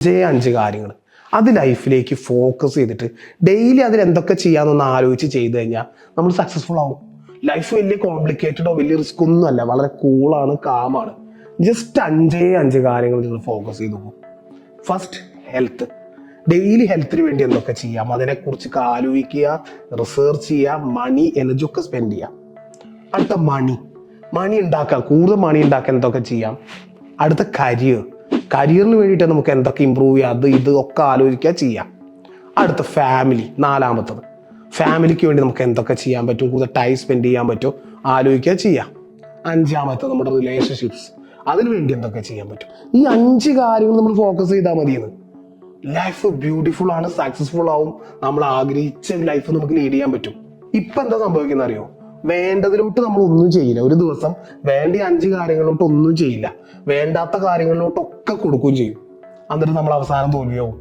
5 കാര്യങ്ങൾ അത് ലൈഫിലേക്ക് ഫോക്കസ് ചെയ്തിട്ട് ഡെയിലി അതിൽ എന്തൊക്കെ ചെയ്യാമെന്നൊന്ന് ആലോചിച്ച് ചെയ്ത് കഴിഞ്ഞാൽ നമ്മൾ സക്സസ്ഫുൾ ആവും. ലൈഫ് വലിയ കോംപ്ലിക്കേറ്റഡോ വലിയ റിസ്ക് ഒന്നും അല്ല, വളരെ കൂളാണ്, കാമാണ്. ജസ്റ്റ് 5 കാര്യങ്ങൾ നിങ്ങൾ ഫോക്കസ് ചെയ്ത് പോകും. First, health. ഡെയിലി ഹെൽത്തിന് വേണ്ടി എന്തൊക്കെ ചെയ്യാം അതിനെക്കുറിച്ച് ആലോചിക്കുക, റിസർച്ച് ചെയ്യുക, മണി എനർജി ഒക്കെ സ്പെൻഡ് ചെയ്യാം. അടുത്ത മണി ഉണ്ടാക്കുക, കൂടുതൽ മണി ഉണ്ടാക്കാൻ എന്തൊക്കെ ചെയ്യാം. അടുത്ത കരിയറിന് വേണ്ടിയിട്ട് നമുക്ക് എന്തൊക്കെ ഇമ്പ്രൂവ് ചെയ്യാം, ഇത് ഒക്കെ ആലോചിക്കുക, ചെയ്യാം. അടുത്ത ഫാമിലി, 4-മത്തത്. ഫാമിലിക്ക് വേണ്ടി നമുക്ക് എന്തൊക്കെ ചെയ്യാൻ പറ്റും, കൂടുതൽ ടൈം സ്പെൻഡ് ചെയ്യാൻ പറ്റും, ആലോചിക്കുക, ചെയ്യാം. 5-മത്തത് നമ്മുടെ റിലേഷൻഷിപ്സ്, അതിനു വേണ്ടി എന്തൊക്കെ ചെയ്യാൻ പറ്റും. ഈ 5 കാര്യങ്ങൾ നമ്മൾ ഫോക്കസ് ചെയ്താൽ മതിയെന്ന്. ലൈഫ് ബ്യൂട്ടിഫുൾ ആണ്, സക്സസ്ഫുൾ ആവും, നമ്മൾ ആഗ്രഹിച്ച ലൈഫ് നമുക്ക് ലീഡ് ചെയ്യാൻ പറ്റും. ഇപ്പൊ എന്താ സംഭവിക്കുന്ന അറിയോ? വേണ്ടതിലോട്ട് നമ്മൾ ഒന്നും ചെയ്യില്ല. ഒരു ദിവസം വേണ്ട 5 കാര്യങ്ങളിലോട്ട് ഒന്നും ചെയ്യില്ല, വേണ്ടാത്ത കാര്യങ്ങളിലോട്ടൊക്കെ കൊടുക്കുകയും ചെയ്യും. എന്നിട്ട് നമ്മൾ അവസാനം തോൽവിയാവും.